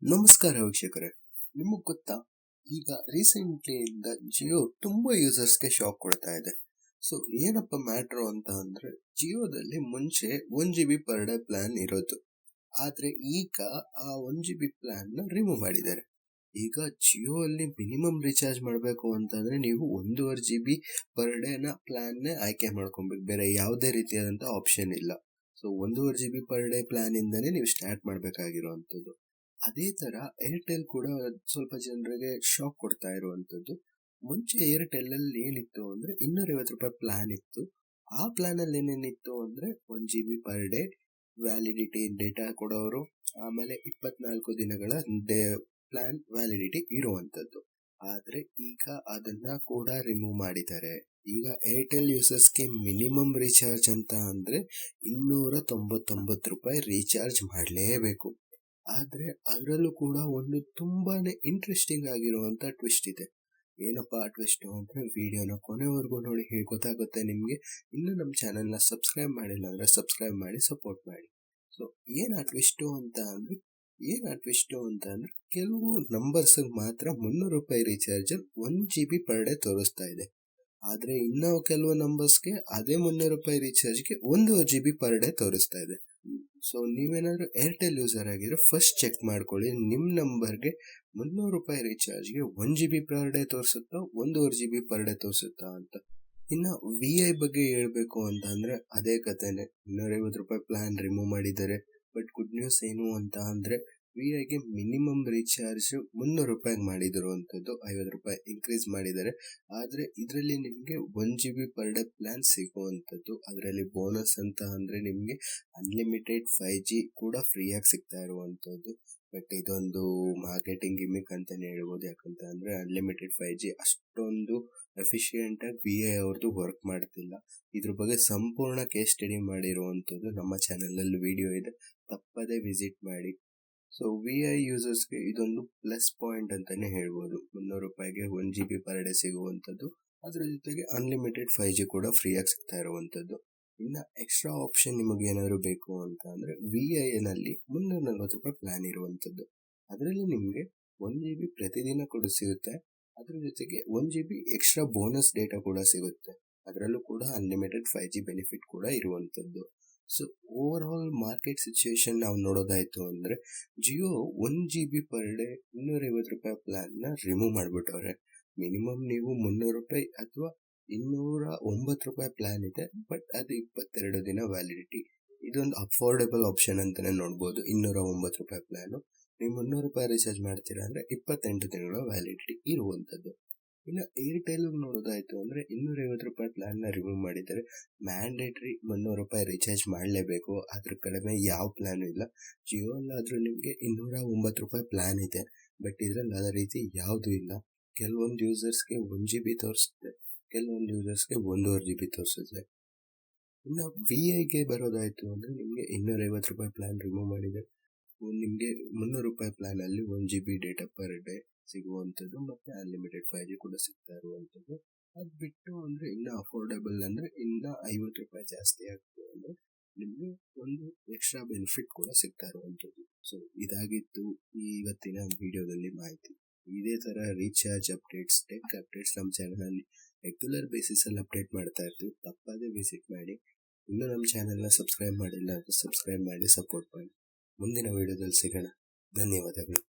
ನಮಸ್ಕಾರ ವೀಕ್ಷಕರೇ, ನಿಮಗೆ ಗೊತ್ತಾ ಈಗ ರೀಸೆಂಟ್ಲಿಯಿಂದ ಜಿಯೋ ತುಂಬಾ ಯೂಸರ್ಸ್ಗೆ ಶಾಕ್ ಕೊಡ್ತಾ ಇದೆ. ಸೊ ಏನಪ್ಪ ಮ್ಯಾಟ್ರು ಅಂತ ಅಂದ್ರೆ, ಜಿಯೋದಲ್ಲಿ ಮುಂಚೆ 1 GB ಪರ್ ಡೇ ಪ್ಲಾನ್ ಇರೋದು. ಆದ್ರೆ ಈಗ ಆ 1 GB ಪ್ಲಾನ್ ನ ರಿಮೂವ್ ಮಾಡಿದ್ದಾರೆ. ಈಗ ಜಿಯೋ ಅಲ್ಲಿ ಮಿನಿಮಮ್ ರೀಚಾರ್ಜ್ ಮಾಡಬೇಕು ಅಂತಂದ್ರೆ ನೀವು 1.5 GB ಪರ್ ಡೇ ನ ಪ್ಲಾನ್ ನೇ ಆಯ್ಕೆ ಮಾಡ್ಕೊಬೇಕು. ಬೇರೆ ಯಾವುದೇ ರೀತಿಯಾದಂತ ಆಪ್ಷನ್ ಇಲ್ಲ. So 1.5 GB per day plan ಇಂದಾನೆ ನೀವು ಸ್ಟಾರ್ಟ್ ಮಾಡ್ಬೇಕಾಗಿರುವಂತದ್ದು. ಅದೇ ತರ ಏರ್ಟೆಲ್ ಕೂಡ ಸ್ವಲ್ಪ ಜನರಿಗೆ ಶಾಕ್ ಕೊಡ್ತಾ ಇರುವಂತದ್ದು. ಮುಂಚೆ ಏರ್ಟೆಲ್ ಅಲ್ಲಿ ಏನಿತ್ತು ಅಂದ್ರೆ 250 ರೂಪಾಯಿ ಪ್ಲಾನ್ ಇತ್ತು. ಆ ಪ್ಲಾನ್ ಅಲ್ಲಿ ಏನೇನಿತ್ತು ಅಂದ್ರೆ 1 GB per day validity data ಕೊಡೋರು, ಆಮೇಲೆ 24 ದಿನಗಳ ಪ್ಲಾನ್ ವ್ಯಾಲಿಡಿಟಿ ಇರುವಂತದ್ದು. ಆದ್ರೆ ಈಗ ಅದನ್ನ ಕೂಡ ರಿಮೂವ್ ಮಾಡಿದ್ದಾರೆ. ಈಗ ಏರ್ಟೆಲ್ ಯೂಸರ್ಸ್ಗೆ ಮಿನಿಮಮ್ ರೀಚಾರ್ಜ್ ಅಂತ ಅಂದ್ರೆ 299 ರೂಪಾಯಿ ರೀಚಾರ್ಜ್ ಮಾಡಲೇಬೇಕು. ಆದ್ರೆ ಅದರಲ್ಲೂ ಕೂಡ ಒಂದು ತುಂಬಾನೇ ಇಂಟ್ರೆಸ್ಟಿಂಗ್ ಆಗಿರುವಂತ ಟ್ವಿಸ್ಟ್ ಇದೆ. ಏನಪ್ಪಾ ಆ ಟ್ವಿಸ್ಟ್ ಅಂದ್ರೆ ವಿಡಿಯೋನ ಕೊನೆವರೆಗೂ ನೋಡಿ ಗೊತ್ತಾಗುತ್ತೆ ನಿಮ್ಗೆ. ಇನ್ನು ನಮ್ಮ ಚಾನೆಲ್ ನ ಸಬ್ಸ್ಕ್ರೈಬ್ ಮಾಡಿಲ್ಲ ಅಂದ್ರೆ ಸಬ್ಸ್ಕ್ರೈಬ್ ಮಾಡಿ ಸಪೋರ್ಟ್ ಮಾಡಿ. ಸೊ ಏನ್ ಆ ಟ್ವಿಸ್ಟ್ ಅಂತ ಅಂದ್ರೆ ಕೆಲವು ನಂಬರ್ಸ್ ಮಾತ್ರ 300 ರೂಪಾಯಿ ರೀಚಾರ್ಜ್ 1 GB ಪರ್ ಡೇ ತೋರಿಸ್ತಾ ಇದೆ. ಆದ್ರೆ ಇನ್ನು ಕೆಲವು ನಂಬರ್ಸ್ಗೆ ಅದೇ 300 ರೂಪಾಯಿ ರೀಚಾರ್ಜ್ಗೆ 1 GB ಪರ್ ಡೇ ತೋರಿಸ್ತಾ ಇದೆ. ಸೊ ನೀವೇನಾದ್ರೂ ಏರ್ಟೆಲ್ ಯೂಸರ್ ಆಗಿರೋ ಫಸ್ಟ್ ಚೆಕ್ ಮಾಡ್ಕೊಳ್ಳಿ, ನಿಮ್ ನಂಬರ್ಗೆ 300 ರೂಪಾಯಿ ರೀಚಾರ್ಜ್ಗೆ 1 GB ಪರ್ ಡೇ ತೋರಿಸುತ್ತಾ 1.5 GB ಪರ್ ಡೇ ತೋರಿಸುತ್ತಾ ಅಂತ. ಇನ್ನ VI ಬಗ್ಗೆ ಹೇಳ್ಬೇಕು ಅಂತ ಅಂದ್ರೆ ಅದೇ ಕಥೆನೆ. 250 ರೂಪಾಯಿ ಪ್ಲಾನ್ ರಿಮೂವ್ ಮಾಡಿದ್ದಾರೆ. ಬಟ್ ಗುಡ್ ನ್ಯೂಸ್ ಏನು ಅಂತ ಅಂದ್ರೆ VIಗೆ ಮಿನಿಮಮ್ ರೀಚಾರ್ಜ್ 300 ರೂಪಾಯಿಗೆ ಮಾಡಿದ್ರು ಅಂತದ್ದು 50 ರೂಪಾಯಿ ಇನ್ಕ್ರೀಸ್ ಮಾಡಿದ್ದಾರೆ. ಆದ್ರೆ ಇದರಲ್ಲಿ ನಿಮ್ಗೆ 1 GB ಪರ್ ಡೇ ಪ್ಲಾನ್ ಸಿಗುವಂತದ್ದು. ಅದರಲ್ಲಿ ಬೋನಸ್ ಅಂತ ಅಂದ್ರೆ ನಿಮ್ಗೆ ಅನ್ಲಿಮಿಟೆಡ್ 5G ಕೂಡ ಫ್ರೀ ಆಗಿ ಸಿಗ್ತಾ ಇರುವಂತದ್ದು. ಬಟ್ ಇದೊಂದು ಮಾರ್ಕೆಟಿಂಗ್ ಗಿಮಿಕ್ ಅಂತಾನೆ ಹೇಳ್ಬೋದು. ಯಾಕಂತ ಅಂದ್ರೆ ಅನ್ಲಿಮಿಟೆಡ್ 5G ಅಷ್ಟೊಂದು ಎಫಿಷಿಯೆಂಟ್ ಆಗಿ VI ಅವ್ರದ್ದು ವರ್ಕ್ ಮಾಡ್ತಿಲ್ಲ. ಇದ್ರ ಬಗ್ಗೆ ಸಂಪೂರ್ಣ ಕೇಸ್ ಸ್ಟಡಿ ಮಾಡಿರುವಂತದ್ದು ನಮ್ಮ ಚಾನೆಲ್ ಅಲ್ಲಿ ವಿಡಿಯೋ ಇದೆ, ತಪ್ಪದೇ ವಿಸಿಟ್ ಮಾಡಿ. ಸೊ VI ಯೂಸರ್ಸ್ಗೆ ಇದೊಂದು ಪ್ಲಸ್ ಪಾಯಿಂಟ್ ಅಂತಾನೆ ಹೇಳ್ಬೋದು. 300 ರೂಪಾಯಿಗೆ 1 GB ಪರ್ ಡೇ ಸಿಗುವಂತದ್ದು, ಅದ್ರ ಜೊತೆಗೆ ಅನ್ಲಿಮಿಟೆಡ್ 5G ಕೂಡ ಫ್ರೀ ಆಗಿ ಸಿಗ್ತಾ ಇರುವಂತದ್ದು. ಇನ್ನ ಎಕ್ಸ್ಟ್ರಾ ಆಪ್ಷನ್ ನಿಮಗೆ ಏನಾದ್ರು ಬೇಕು ಅಂತ ಅಂದ್ರೆ VI ನಲ್ಲಿ 340 ರೂಪಾಯಿ ಪ್ಲಾನ್ ಇರುವಂತದ್ದು. ಅದರಲ್ಲಿ ನಿಮ್ಗೆ 1 GB ಪ್ರತಿದಿನ ಕೂಡ ಸಿಗುತ್ತೆ. ಅದ್ರ ಜೊತೆಗೆ 1 GB ಎಕ್ಸ್ಟ್ರಾ ಬೋನಸ್ ಡೇಟಾ ಕೂಡ ಸಿಗುತ್ತೆ. ಅದರಲ್ಲೂ ಕೂಡ ಅನ್ಲಿಮಿಟೆಡ್ 5G ಬೆನಿಫಿಟ್ ಕೂಡ ಇರುವಂತದ್ದು. So over all market situation ನಾವು ನೋಡೋದಾಯ್ತು ಅಂದ್ರೆ ಜಿಯೋ 1 GB ಪರ್ ಡೇ 250 ರೂಪಾಯಿ ಪ್ಲಾನ್ ನ ರಿಮೂವ್ ಮಾಡ್ಬಿಟ್ಟವ್ರೆ. ಮಿನಿಮಮ್ ನೀವು 300 ರೂಪಾಯಿ ಅಥವಾ 209 ರೂಪಾಯಿ ಪ್ಲಾನ್ ಇದೆ, ಬಟ್ ಅದು 22 ದಿನ ವ್ಯಾಲಿಡಿಟಿ. ಇದೊಂದು ಅಫೋರ್ಡೆಬಲ್ ಆಪ್ಷನ್ ಅಂತಾನೆ ನೋಡ್ಬೋದು. 209 ರೂಪಾಯಿ ಪ್ಲಾನ್ ನೀವು 300 ರೂಪಾಯಿ ರೀಚಾರ್ಜ್ ಮಾಡ್ತೀರಾ ಅಂದ್ರೆ 28 ದಿನಗಳ ವ್ಯಾಲಿಡಿಟಿ ಇರುವಂತದ್ದು. ಇನ್ನು ಏರ್ಟೆಲ್ ನೋಡೋದಾಯ್ತು ಅಂದ್ರೆ 250 ರೂಪಾಯಿ ಪ್ಲಾನ್ ನ ರಿಮೂವ್ ಮಾಡಿದ್ದಾರೆ. ಮ್ಯಾಂಡೇಟರಿ 300 ರೂಪಾಯಿ ರೀಚಾರ್ಜ್ ಮಾಡಲೇಬೇಕು. ಅದ್ರ ಕಡಿಮೆ ಯಾವ ಪ್ಲಾನ್ ಇಲ್ಲ. ಜಿಯೋ ಅಲ್ಲಾದ್ರೂ ನಿಮ್ಗೆ 209 ರೂಪಾಯಿ ಪ್ಲಾನ್ ಇದೆ, ಬಟ್ ಇದ್ರಲ್ಲಿ ಆ ರೀತಿ ಯಾವ್ದು ಇಲ್ಲ. ಕೆಲವೊಂದು ಯೂಸರ್ಸ್ಗೆ 1 GB ತೋರಿಸುತ್ತೆ, ಕೆಲವೊಂದು ಯೂಸರ್ಸ್ಗೆ 1.5 GB ತೋರಿಸುತ್ತೆ. ಇನ್ನು VIಗೆ ಬರೋದಾಯ್ತು ಅಂದ್ರೆ ನಿಮ್ಗೆ 250 ರೂಪಾಯಿ ಪ್ಲಾನ್ ರಿಮೂವ್ ಮಾಡಿದೆ. ನಿಮ್ಗೆ 300 ರೂಪಾಯಿ ಪ್ಲಾನ್ ಅಲ್ಲಿ 1 GB ಡೇಟಾ ಪರ್ ಡೇ ಸಿಗುವಂತದ್ದು, ಮತ್ತೆ ಅನ್ಲಿಮಿಟೆಡ್ 5G ಕೂಡ ಸಿಗ್ತಾ ಇರುವಂತದ್ದು. ಅದ್ ಬಿಟ್ಟು ಅಂದ್ರೆ ಇನ್ನ ಅಫೋರ್ಡೆಬಲ್ ಅಂದ್ರೆ ಇನ್ನ 50 ರೂಪಾಯಿ ಜಾಸ್ತಿ ಆಗ್ತದೆ ಅಂದ್ರೆ ನಿಮ್ಗೆ ಒಂದು ಎಕ್ಸ್ಟ್ರಾ ಬೆನಿಫಿಟ್ ಕೂಡ ಸಿಗ್ತಾ ಇರುವಂತದ್ದು. ಸೊ ಇದಾಗಿತ್ತು ಇವತ್ತಿನ ವಿಡಿಯೋದಲ್ಲಿ ಮಾಹಿತಿ. ಇದೇ ತರ ರೀಚಾರ್ಜ್ ಅಪ್ಡೇಟ್ಸ್, ಟೆಕ್ ಅಪ್ಡೇಟ್ಸ್ ನಮ್ಮ ಚಾನೆಲ್ ಅಲ್ಲಿ ರೆಗ್ಯುಲರ್ ಬೇಸಿಸ್ ಅಲ್ಲಿ ಅಪ್ಡೇಟ್ ಮಾಡ್ತಾ ಇರ್ತೀವಿ. ತಪ್ಪದೇ ವಿಸಿಟ್ ಮಾಡಿ. ಇನ್ನು ನಮ್ಮ ಚಾನೆಲ್ ನ ಸಬ್ಸ್ಕ್ರೈಬ್ ಮಾಡಿಲ್ಲ ಅಂದ್ರೆ ಸಬ್ಸ್ಕ್ರೈಬ್ ಮಾಡಿ ಸಪೋರ್ಟ್ ಮಾಡಿ. ಮುಂದಿನ ವಿಡಿಯೋದಲ್ಲಿ ಸಿಗೋಣ. ಧನ್ಯವಾದಗಳು.